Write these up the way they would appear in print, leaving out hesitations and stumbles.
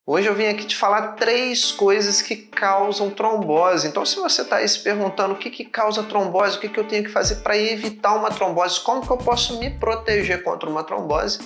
Hoje eu vim aqui te falar 3 coisas que causam trombose. Então, se você está aí se perguntando o que causa trombose, o que eu tenho que fazer para evitar uma trombose, como que eu posso me proteger contra uma trombose,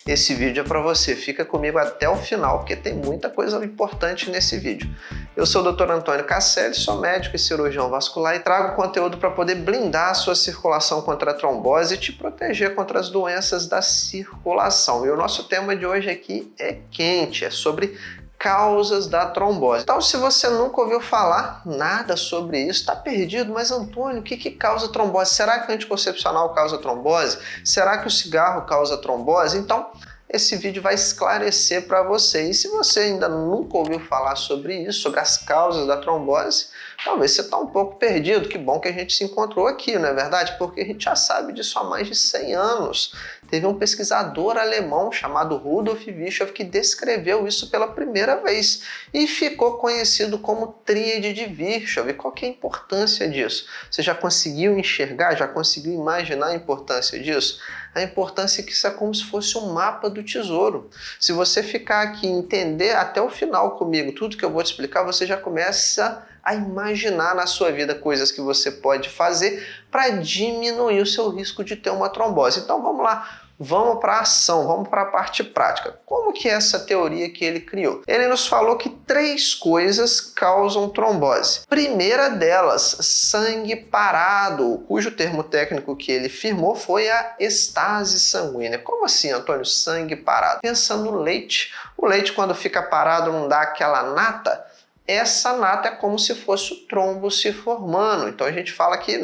esse vídeo é para você. Fica comigo até o final, porque tem muita coisa importante nesse vídeo. Eu sou o Dr. Antônio Casselli, sou médico e cirurgião vascular e trago conteúdo para poder blindar a sua circulação contra a trombose e te proteger contra as doenças da circulação. E o nosso tema de hoje aqui é quente, é sobre causas da trombose. Então, se você nunca ouviu falar nada sobre isso, está perdido. Mas, Antônio, o que causa trombose? Será que o anticoncepcional causa trombose? Será que o cigarro causa trombose? Então, esse vídeo vai esclarecer para você. E se você ainda nunca ouviu falar sobre isso, sobre as causas da trombose, talvez você está um pouco perdido. Que bom que a gente se encontrou aqui, não é verdade? Porque a gente já sabe disso há mais de 100 anos. Teve um pesquisador alemão chamado Rudolf Virchow que descreveu isso pela primeira vez e ficou conhecido como Tríade de Virchow. E qual que é a importância disso? Você já conseguiu enxergar, já conseguiu imaginar a importância disso? A importância é que isso é como se fosse um mapa do tesouro. Se você ficar aqui e entender até o final comigo tudo que eu vou te explicar, você já começa a imaginar na sua vida coisas que você pode fazer para diminuir o seu risco de ter uma trombose. Então vamos lá. Vamos para a ação, vamos para a parte prática. Como que é essa teoria que ele criou? Ele nos falou que 3 coisas causam trombose. Primeira delas, sangue parado, cujo termo técnico que ele firmou foi a estase sanguínea. Como assim, Antônio, sangue parado? Pensa no leite. O leite, quando fica parado, não dá aquela nata? Essa nata é como se fosse o trombo se formando. Então a gente fala que,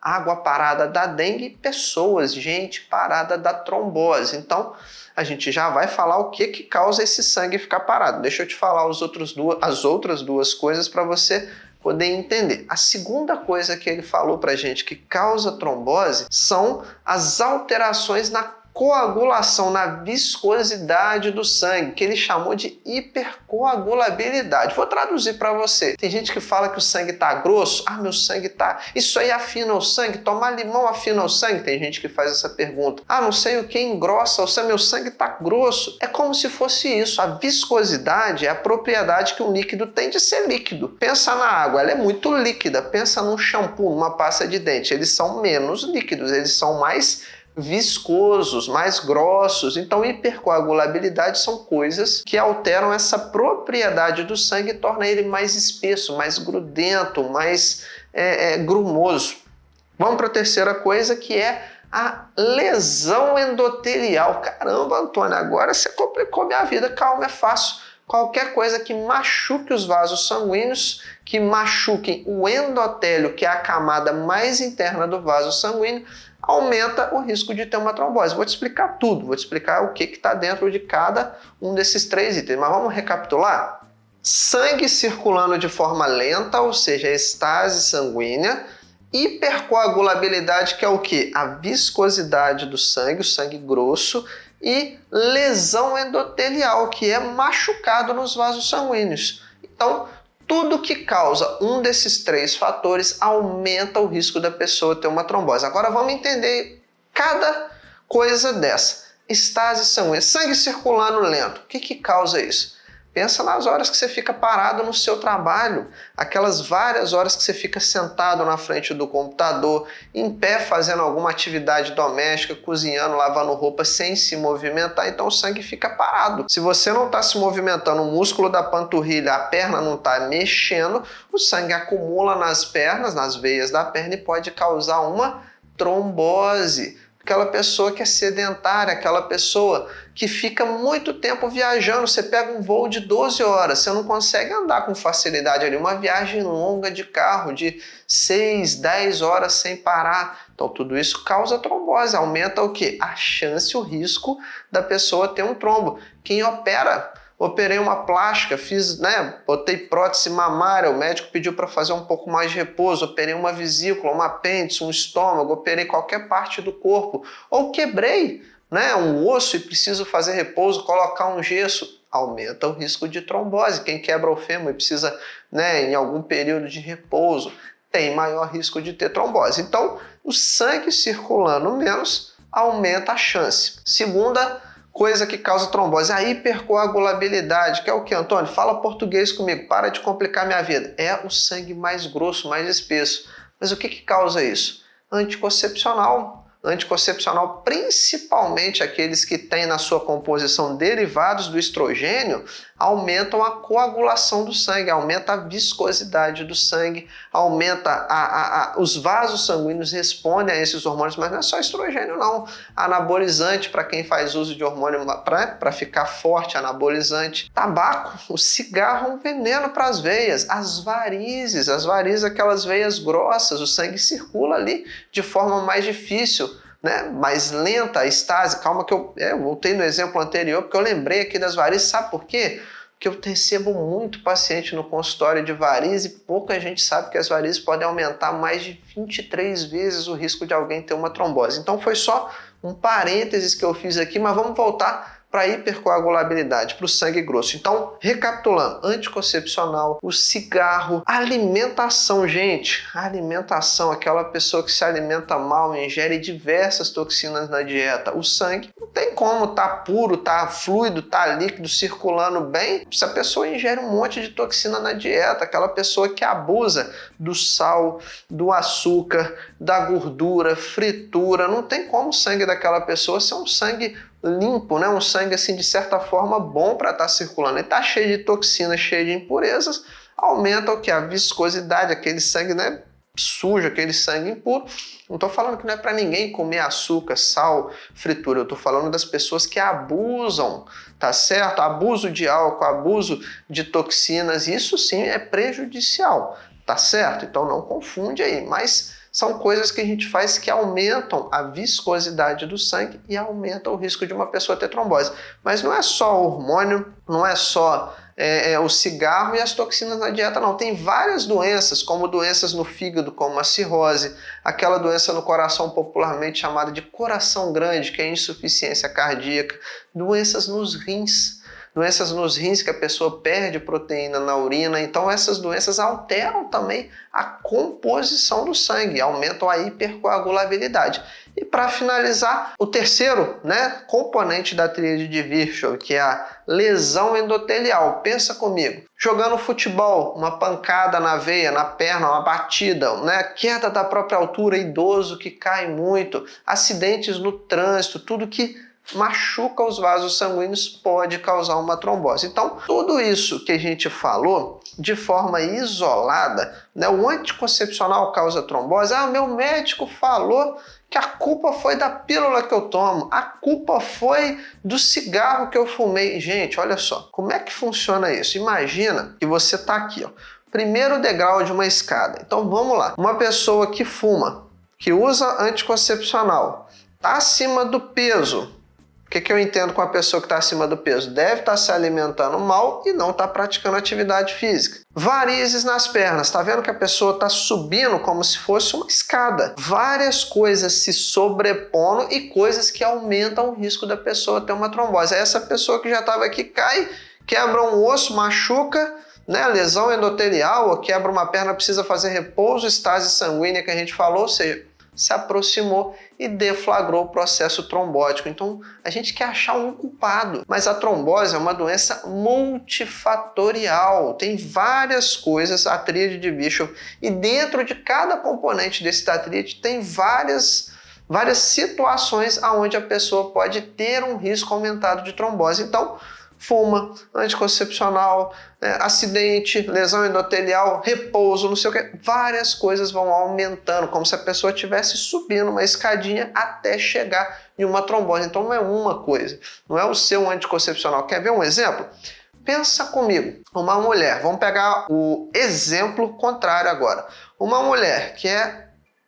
água parada da dengue, pessoas, gente parada da trombose. Então, a gente já vai falar o que causa esse sangue ficar parado. Deixa eu te falar as outras duas coisas para você poder entender. A segunda coisa que ele falou para a gente que causa trombose são as alterações na coagulação, na viscosidade do sangue, que ele chamou de hipercoagulabilidade. Vou traduzir para você. Tem gente que fala que o sangue tá grosso. Ah, meu sangue tá... Isso aí afina o sangue? Tomar limão afina o sangue? Tem gente que faz essa pergunta. Ah, não sei o que engrossa o sangue. Meu sangue tá grosso. É como se fosse isso. A viscosidade é a propriedade que um líquido tem de ser líquido. Pensa na água, ela é muito líquida. Pensa num shampoo, numa pasta de dente. Eles são menos líquidos, eles são mais viscosos, mais grossos. Então, hipercoagulabilidade são coisas que alteram essa propriedade do sangue e torna ele mais espesso, mais grudento, mais grumoso. Vamos para a terceira coisa, que é a lesão endotelial. Caramba, Antônio, agora você complicou minha vida. Calma, é fácil. Qualquer coisa que machuque os vasos sanguíneos, que machuque o endotélio, que é a camada mais interna do vaso sanguíneo, aumenta o risco de ter uma trombose. Vou te explicar tudo, vou te explicar o que está dentro de cada um desses 3 itens. Mas vamos recapitular? Sangue circulando de forma lenta, ou seja, estase sanguínea. Hipercoagulabilidade, que é o quê? A viscosidade do sangue, o sangue grosso. E lesão endotelial, que é machucado nos vasos sanguíneos. Então, tudo que causa um desses 3 fatores aumenta o risco da pessoa ter uma trombose. Agora vamos entender cada coisa dessa. Estase sanguínea, sangue circulando lento. O que causa isso? Pensa nas horas que você fica parado no seu trabalho, aquelas várias horas que você fica sentado na frente do computador, em pé fazendo alguma atividade doméstica, cozinhando, lavando roupa sem se movimentar, então o sangue fica parado. Se você não está se movimentando, o músculo da panturrilha, a perna não está mexendo, o sangue acumula nas pernas, nas veias da perna e pode causar uma trombose. Aquela pessoa que é sedentária, aquela pessoa que fica muito tempo viajando, você pega um voo de 12 horas, você não consegue andar com facilidade ali, uma viagem longa de carro, de 6, 10 horas sem parar. Então tudo isso causa trombose, aumenta o quê? A chance, o risco da pessoa ter um trombo. Quem operei uma plástica, botei prótese mamária, o médico pediu para fazer um pouco mais de repouso, operei uma vesícula, um apêndice, um estômago, operei qualquer parte do corpo, ou quebrei um osso e preciso fazer repouso, colocar um gesso, aumenta o risco de trombose. Quem quebra o fêmur e precisa, em algum período de repouso, tem maior risco de ter trombose. Então, o sangue circulando menos aumenta a chance. Segunda coisa que causa trombose? A hipercoagulabilidade, que é o que, Antônio? Fala português comigo, para de complicar minha vida. É o sangue mais grosso, mais espesso. Mas o que causa isso? Anticoncepcional. Anticoncepcional, principalmente aqueles que têm na sua composição derivados do estrogênio, aumentam a coagulação do sangue, aumenta a viscosidade do sangue, aumenta os vasos sanguíneos respondem a esses hormônios, mas não é só estrogênio não. Anabolizante para quem faz uso de hormônio para ficar forte, anabolizante. Tabaco, o cigarro é um veneno para as veias, as varizes, aquelas veias grossas, o sangue circula ali de forma mais difícil, né? Mais lenta a estase. Calma que eu voltei no exemplo anterior, porque eu lembrei aqui das varizes. Sabe por quê? Porque eu recebo muito paciente no consultório de varizes e pouca gente sabe que as varizes podem aumentar mais de 23 vezes o risco de alguém ter uma trombose. Então foi só um parênteses que eu fiz aqui, mas vamos voltar para a hipercoagulabilidade, para o sangue grosso. Então, recapitulando, anticoncepcional, o cigarro, alimentação, gente, alimentação, aquela pessoa que se alimenta mal, ingere diversas toxinas na dieta, o sangue não tem como tá puro, tá fluido, tá líquido, circulando bem, se a pessoa ingere um monte de toxina na dieta, aquela pessoa que abusa do sal, do açúcar, da gordura, fritura, não tem como o sangue daquela pessoa ser um sangue limpo, né? Um sangue assim de certa forma bom para estar circulando. Ele está cheio de toxinas, cheio de impurezas, aumenta o que? A viscosidade, aquele sangue, né, sujo, aquele sangue impuro. Não estou falando que não é para ninguém comer açúcar, sal, fritura. Eu estou falando das pessoas que abusam, tá certo? Abuso de álcool, abuso de toxinas, isso sim é prejudicial, tá certo? Então não confunde aí, mas são coisas que a gente faz que aumentam a viscosidade do sangue e aumentam o risco de uma pessoa ter trombose. Mas não é só o hormônio, não é só o cigarro e as toxinas na dieta, não. Tem várias doenças, como doenças no fígado, como a cirrose, aquela doença no coração popularmente chamada de coração grande, que é a insuficiência cardíaca, doenças nos rins, que a pessoa perde proteína na urina. Então essas doenças alteram também a composição do sangue, aumentam a hipercoagulabilidade. E para finalizar, o terceiro, né, componente da tríade de Virchow, que é a lesão endotelial. Pensa comigo, jogando futebol, uma pancada na veia, na perna, uma batida, né, queda da própria altura, idoso que cai muito, acidentes no trânsito, tudo que machuca os vasos sanguíneos pode causar uma trombose. Então, tudo isso que a gente falou de forma isolada, né, o anticoncepcional causa trombose. Meu médico falou que a culpa foi da pílula que eu tomo, a culpa foi do cigarro que eu fumei. Gente, olha só, como é que funciona isso? Imagina que você está aqui, ó, primeiro degrau de uma escada. Então vamos lá, uma pessoa que fuma, que usa anticoncepcional, está acima do peso. O que eu entendo com a pessoa que está acima do peso? Deve estar se alimentando mal e não está praticando atividade física. Varizes nas pernas. Está vendo que a pessoa está subindo como se fosse uma escada. Várias coisas se sobrepondo e coisas que aumentam o risco da pessoa ter uma trombose. Essa pessoa que já estava aqui cai, quebra um osso, machuca, né, lesão endotelial, ou quebra uma perna, precisa fazer repouso, estase sanguínea que a gente falou, ou seja, se aproximou e deflagrou o processo trombótico. Então, a gente quer achar um culpado, mas a trombose é uma doença multifatorial, tem várias coisas, a tríade de Virchow, e dentro de cada componente desse da tríade tem várias situações onde a pessoa pode ter um risco aumentado de trombose. Então, fuma, anticoncepcional, acidente, lesão endotelial, repouso, não sei o que, várias coisas vão aumentando, como se a pessoa estivesse subindo uma escadinha até chegar em uma trombose. Então não é uma coisa, não é o seu anticoncepcional. Quer ver um exemplo? Pensa comigo, uma mulher, vamos pegar o exemplo contrário agora. Uma mulher que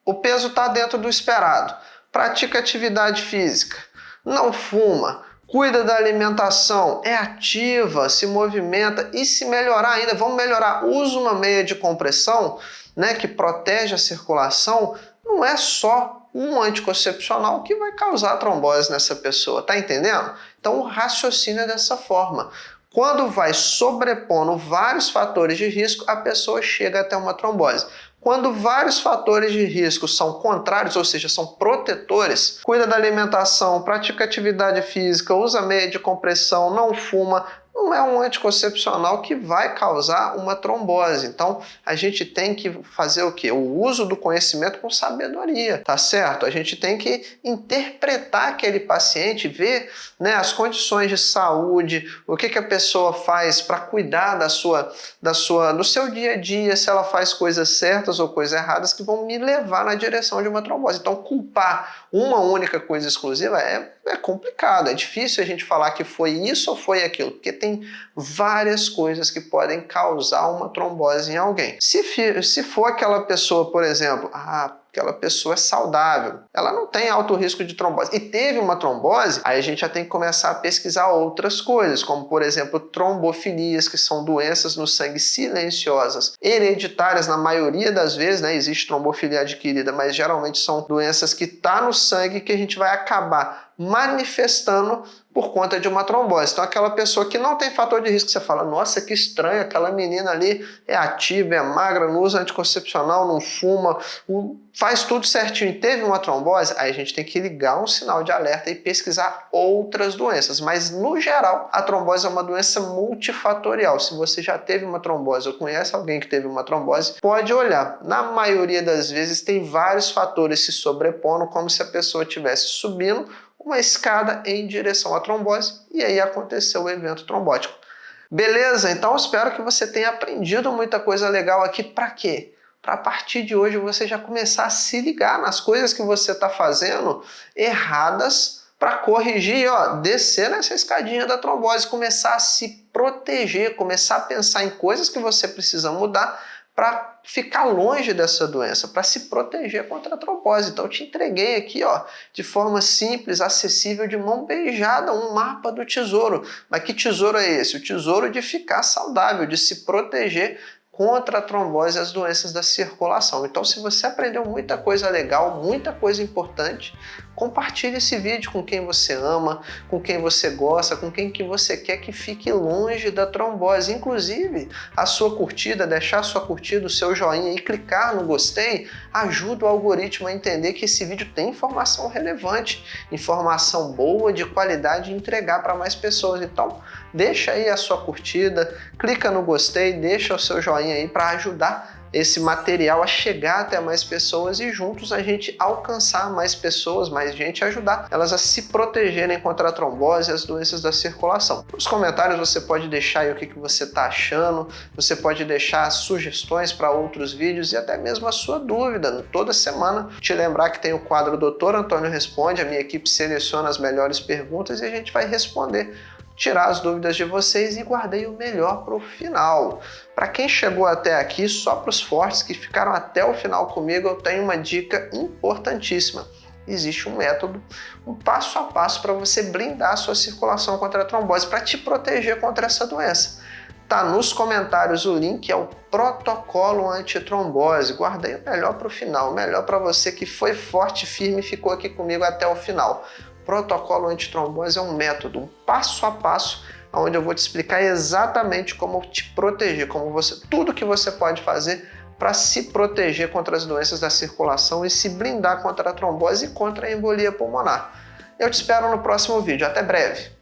o peso está dentro do esperado, pratica atividade física, não fuma, cuida da alimentação, é ativa, se movimenta e se melhorar ainda, vamos melhorar, usa uma meia de compressão, né, que protege a circulação, não é só um anticoncepcional que vai causar trombose nessa pessoa, tá entendendo? Então o raciocínio é dessa forma. Quando vai sobrepondo vários fatores de risco, a pessoa chega até uma trombose. Quando vários fatores de risco são contrários, ou seja, são protetores, cuida da alimentação, pratica atividade física, usa meia de compressão, não fuma, não é um anticoncepcional que vai causar uma trombose. Então, a gente tem que fazer o quê? O uso do conhecimento com sabedoria, tá certo? A gente tem que interpretar aquele paciente, ver, né, as condições de saúde, o que a pessoa faz para cuidar do seu dia a dia, se ela faz coisas certas ou coisas erradas que vão me levar na direção de uma trombose. Então, culpar uma única coisa exclusiva é complicado, é difícil a gente falar que foi isso ou foi aquilo, porque tem várias coisas que podem causar uma trombose em alguém. Se for aquela pessoa, por exemplo, aquela pessoa é saudável, ela não tem alto risco de trombose e teve uma trombose, aí a gente já tem que começar a pesquisar outras coisas, como por exemplo trombofilias, que são doenças no sangue silenciosas, hereditárias na maioria das vezes, né? Existe trombofilia adquirida, mas geralmente são doenças que estão no sangue que a gente vai acabar manifestando por conta de uma trombose. Então aquela pessoa que não tem fator de risco, você fala, nossa, que estranho, aquela menina ali é ativa, é magra, não usa anticoncepcional, não fuma, faz tudo certinho e teve uma trombose, aí a gente tem que ligar um sinal de alerta e pesquisar outras doenças. Mas no geral, a trombose é uma doença multifatorial. Se você já teve uma trombose ou conhece alguém que teve uma trombose, pode olhar. Na maioria das vezes tem vários fatores se sobrepondo, como se a pessoa estivesse subindo uma escada em direção à trombose e aí aconteceu o evento trombótico. Beleza? Então espero que você tenha aprendido muita coisa legal aqui. Para quê? Para a partir de hoje você já começar a se ligar nas coisas que você está fazendo erradas para corrigir, descer nessa escadinha da trombose, começar a se proteger, começar a pensar em coisas que você precisa mudar para ficar longe dessa doença, para se proteger contra a trombose. Então eu te entreguei aqui, de forma simples, acessível, de mão beijada, um mapa do tesouro. Mas que tesouro é esse? O tesouro de ficar saudável, de se proteger contra a trombose e as doenças da circulação. Então, se você aprendeu muita coisa legal, muita coisa importante, compartilhe esse vídeo com quem você ama, com quem você gosta, com quem que você quer que fique longe da trombose. Inclusive, a sua curtida, deixar a sua curtida, o seu joinha e clicar no gostei, ajuda o algoritmo a entender que esse vídeo tem informação relevante, informação boa, de qualidade, e entregar para mais pessoas. Então, deixa aí a sua curtida, clica no gostei, deixa o seu joinha aí para ajudar esse material a chegar até mais pessoas e juntos a gente alcançar mais pessoas, mais gente, ajudar elas a se protegerem contra a trombose e as doenças da circulação. Nos comentários você pode deixar aí o que você está achando, você pode deixar sugestões para outros vídeos e até mesmo a sua dúvida. Toda semana te lembrar que tem o quadro Dr. Antônio Responde, a minha equipe seleciona as melhores perguntas e a gente vai responder, tirar as dúvidas de vocês e guardei o melhor para o final. Para quem chegou até aqui, só para os fortes que ficaram até o final comigo, eu tenho uma dica importantíssima. Existe um método, um passo a passo para você blindar a sua circulação contra a trombose, para te proteger contra essa doença. Tá nos comentários o link ao protocolo antitrombose. Guardei o melhor para o final, o melhor para você que foi forte, firme e ficou aqui comigo até o final. Protocolo antitrombose é um método, um passo a passo, onde eu vou te explicar exatamente como te proteger, tudo que você pode fazer para se proteger contra as doenças da circulação e se blindar contra a trombose e contra a embolia pulmonar. Eu te espero no próximo vídeo. Até breve!